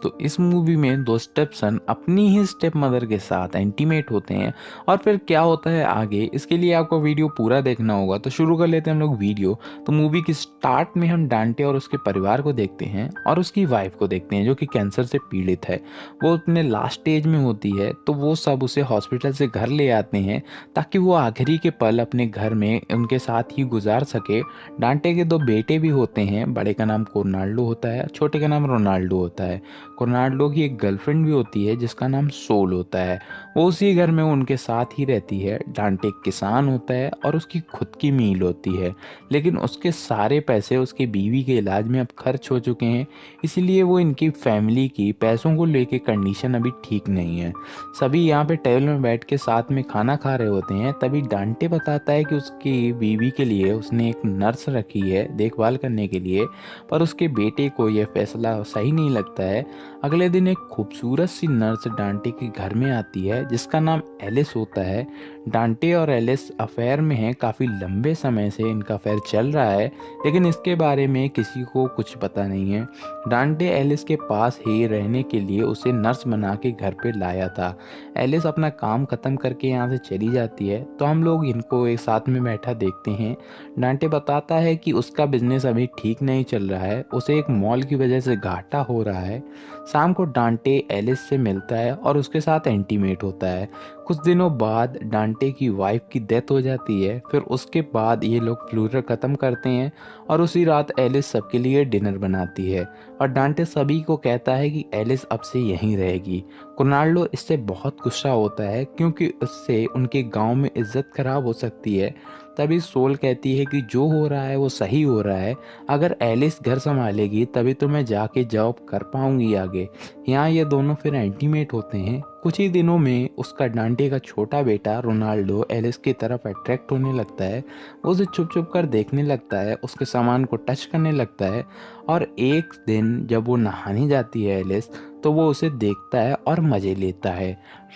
तो इस मूवी में दो स्टेप सन अपनी ही स्टेप मदर के साथ इंटीमेट होते हैं और फिर क्या होता है आगे, इसके लिए आपको वीडियो पूरा देखना होगा। तो शुरू कर लेते हैं हम लोग वीडियो। तो मूवी की स्टार्ट में हम डांटे और उसके परिवार को देखते हैं और उसकी वाइफ को देखते हैं जो कि कैंसर से पीड़ित है। वो अपने लास्ट स्टेज में होती है, तो वो सब उसे हॉस्पिटल से घर ले आते हैं ताकि वो आखिरी के पल अपने घर में उनके साथ ही गुजार सके। डांटे के दो बेटे भी होते हैं, बड़े का नाम कोर्नाल्डो होता है, छोटे का नाम रोनाल्डो होता है। कोर्नाल्डो की एक गर्लफ्रेंड भी होती है जिसका नाम सोल होता है। वो उसी घर में उनके साथ ही रहती है। डांटे एक किसान होता है और उसकी खुद की मील होती है, लेकिन उसके सारे पैसे उसकी बीवी के इलाज में अब खर्च हो चुके हैं। इसीलिए वो इनकी फैमिली की पैसों को लेके कंडीशन अभी ठीक नहीं है। सभी यहाँ पे टेबल में बैठ के साथ में खाना खा रहे होते हैं। तभी डांटे बताता है कि उसकी बीवी के लिए उसने एक नर्स रखी है देखभाल करने के लिए, पर उसके बेटे को यह फैसला सही नहीं लगता है। अगले दिन एक खूबसूरत सी नर्स डांटे के घर में आती है जिसका नाम एलिस होता है। डांटे और एलिस अफेयर में हैं, काफ़ी लंबे समय से इनका अफेयर चल रहा है, लेकिन इसके बारे में किसी को कुछ पता नहीं है। डांटे एलिस के पास ही रहने के लिए उसे नर्स बना के घर पे लाया था। एलिस अपना काम ख़त्म करके यहाँ से चली जाती है, तो हम लोग इनको एक साथ में बैठा देखते हैं। डांटे बताता है कि उसका बिजनेस अभी ठीक नहीं चल रहा है, उसे एक मॉल की वजह से घाटा हो रहा है। शाम को डांटे एलिस से मिलता है और उसके साथ इंटीमेट होता है। कुछ दिनों बाद डांटे की वाइफ की डेथ हो जाती है। फिर उसके बाद ये लोग फ्लूरर ख़त्म करते हैं और उसी रात एलिस सबके लिए डिनर बनाती है और डांटे सभी को कहता है कि एलिस अब से यहीं रहेगी। कोर्नाल्डो इससे बहुत गुस्सा होता है क्योंकि उससे उनके गांव में इज्जत खराब हो सकती है। तभी सोल कहती है कि जो हो रहा है वो सही हो रहा है, अगर एलिस घर संभालेगी तभी तो मैं जाके जॉब कर पाऊंगी आगे। यहाँ ये दोनों फिर इंटीमेट होते हैं। कुछ ही दिनों में उसका डांटे का छोटा बेटा रोनाल्डो एलिस की तरफ अट्रैक्ट होने लगता है। वो उसे छुप छुप कर देखने लगता है, उसके सामान को टच करने लगता है। और एक दिन जब वो नहाने जाती है एलिस, तो वो उसे देखता है और मज़े लेता है।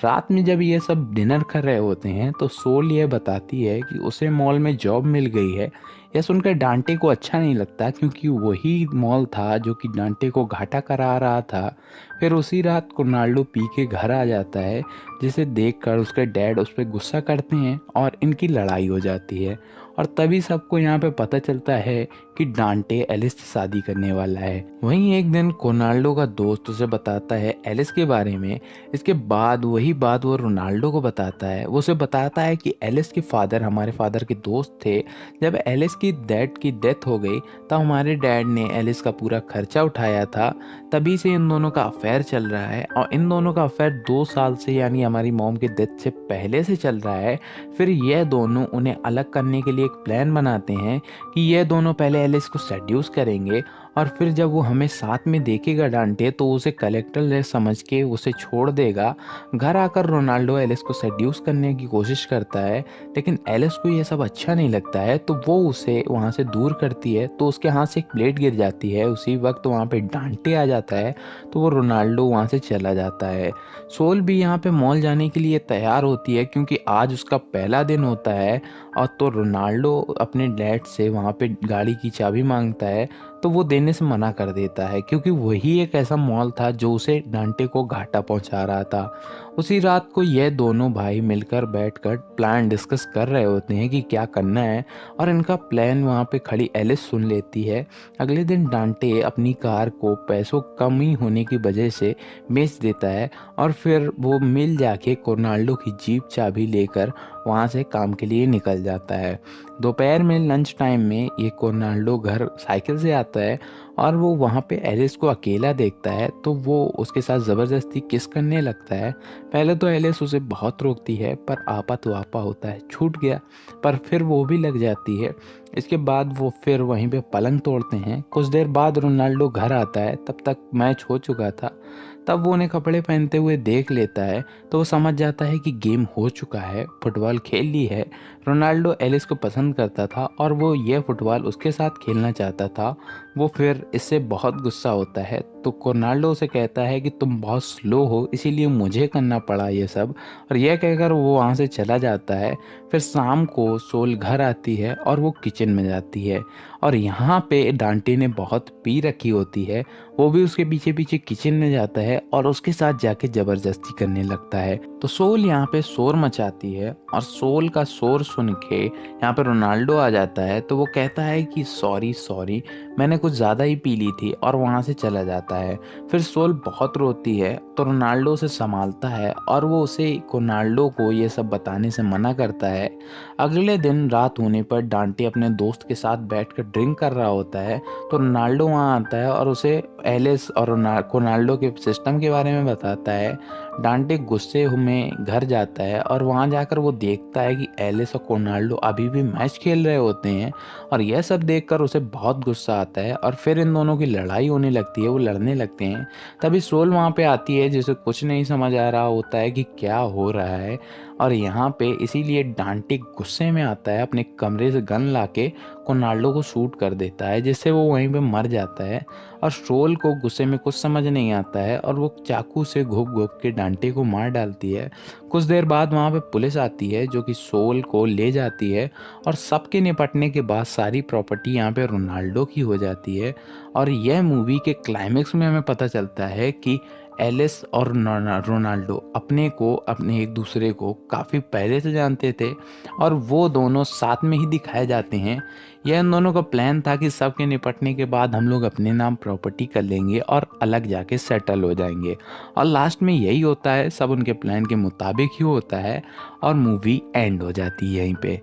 रात में जब ये सब डिनर कर रहे होते हैं तो सोल ये बताती है कि उसे मॉल में जॉब मिल गई है। यह सुनकर डांटे को अच्छा नहीं लगता क्योंकि वही मॉल था जो कि डांटे को घाटा करा रहा था। फिर उसी रात रोनाल्डो पी के घर आ जाता है, जिसे देखकर उसके डैड उस पर गुस्सा करते हैं और इनकी लड़ाई हो जाती है। और तभी सबको यहाँ पे पता चलता है कि डांटे एलिस से शादी करने वाला है। वहीं एक दिन रोनाल्डो का दोस्त उसे बताता है एलिस के बारे में। इसके बाद वही बात वो रोनाल्डो को बताता है। वो उसे बताता है कि एलिस के फादर हमारे फादर के दोस्त थे। जब एलिस की डैड की डेथ हो गई तब हमारे डैड ने एलिस का पूरा खर्चा उठाया था। तभी से इन दोनों का अफेयर चल रहा है और इन दोनों का अफेयर 2 साल से यानी हमारी मॉम के डेथ से पहले से चल रहा है। फिर ये दोनों उन्हें अलग करने के लिए एक प्लान बनाते हैं कि ये दोनों पहले एलिस को सेड्यूस करेंगे और फिर जब वो हमें साथ में देखेगा डांटे तो उसे कलेक्टर समझ के उसे छोड़ देगा। घर आकर रोनाल्डो एलिस को सेड्यूस करने की कोशिश करता है, लेकिन एलिस को ये सब अच्छा नहीं लगता है, तो वो उसे वहाँ से दूर करती है। तो उसके हाथ से एक प्लेट गिर जाती है। उसी वक्त वहाँ पे डांटे आ जाता है, तो वो रोनाल्डो वहाँ से चला जाता है। सोल भी यहाँ पे मॉल जाने के लिए तैयार होती है क्योंकि आज उसका पहला दिन होता है। और तो रोनाल्डो अपने डैड से वहाँ पे गाड़ी की चाबी मांगता है, तो वो देने से मना कर देता है क्योंकि वही एक ऐसा मॉल था जो उसे डांटे को घाटा पहुंचा रहा था। उसी रात को यह दोनों भाई मिलकर बैठकर प्लान डिस्कस कर रहे होते हैं कि क्या करना है, और इनका प्लान वहाँ पे खड़ी एलिस सुन लेती है। अगले दिन डांटे अपनी कार को पैसों कमी होने की वजह से बेच देता है और फिर वो मिल जाके कोर्नाल्डो की जीप चाबी लेकर वहाँ से काम के लिए निकल जाता है। दोपहर में लंच टाइम में ये कोर्नाल्डो घर साइकिल से आता है और वो वहाँ पे एलिस को अकेला देखता है, तो वो उसके साथ ज़बरदस्ती किस करने लगता है। पहले तो एलिस उसे बहुत रोकती है पर आपा तो आपा होता है, छूट गया, पर फिर वो भी लग जाती है। इसके बाद वो फिर वहीं पे पलंग तोड़ते हैं। कुछ देर बाद रोनाल्डो घर आता है, तब तक मैच हो चुका था। तब वो उन्हें कपड़े पहनते हुए देख लेता है, तो वो समझ जाता है कि गेम हो चुका है, फुटबॉल खेल ली है। रोनाल्डो एलिस को पसंद करता था और वो ये फुटबॉल उसके साथ खेलना चाहता था। वो फिर इससे बहुत गुस्सा होता है। तो रोनाल्डो उसे कहता है कि तुम बहुत स्लो हो, इसीलिए मुझे करना पड़ा ये सब, और यह कहकर वो वहाँ से चला जाता है। फिर शाम को सोल घर आती है और वो किचन में जाती है, और यहाँ पे डांटे ने बहुत पी रखी होती है। वो भी उसके पीछे पीछे किचन में जाता है और उसके साथ जाके ज़बरदस्ती करने लगता है। तो सोल यहाँ पे शोर मचाती है, और सोल का शोर सुन के यहाँ पे रोनाल्डो आ जाता है। तो वो कहता है कि सॉरी सॉरी, मैंने कुछ ज़्यादा ही पी ली थी, और वहाँ से चला जाता है। फिर सोल बहुत रोती है, तो रोनाल्डो उसे संभालता है और वो उसे रोनाल्डो को ये सब बताने से मना करता है। अगले दिन रात होने पर डांटे अपने दोस्त के साथ बैठकर ड्रिंक कर रहा होता है। तो रोनाल्डो वहाँ आता है और उसे एलिस और रोनाल्डो के सिस्टम के बारे में बताता है। डांटे गुस्से में घर जाता है और वहाँ जाकर वो देखता है कि एलिस और रोनाल्डो अभी भी मैच खेल रहे होते हैं, और यह सब देखकर उसे बहुत गुस्सा आता है और फिर इन दोनों की लड़ाई होने लगती है, वो लड़ने लगते हैं। तभी सोल वहाँ पे आती है, जिसे कुछ नहीं समझ आ रहा होता है कि क्या हो रहा है, और यहाँ पे इसीलिए डांटे गुस्से में आता है, अपने कमरे से गन लाके रोनाल्डो को शूट कर देता है, जिससे वो वहीं पे मर जाता है। और सोल को गुस्से में कुछ समझ नहीं आता है और वो चाकू से घुप घुप के डांटे को मार डालती है। कुछ देर बाद वहाँ पे पुलिस आती है जो कि सोल को ले जाती है, और सबके निपटने के बाद सारी प्रॉपर्टी यहाँ पे रोनाल्डो की हो जाती है। और यह मूवी के क्लाइमेक्स में हमें पता चलता है कि एलिस और रोनाल्डो अपने एक दूसरे को काफ़ी पहले से जानते थे, और वो दोनों साथ में ही दिखाए जाते हैं। यह इन दोनों का प्लान था कि सबके निपटने के बाद हम लोग अपने नाम प्रॉपर्टी कर लेंगे और अलग जाके सेटल हो जाएंगे, और लास्ट में यही होता है, सब उनके प्लान के मुताबिक ही होता है, और मूवी एंड हो जाती है यहीं पे।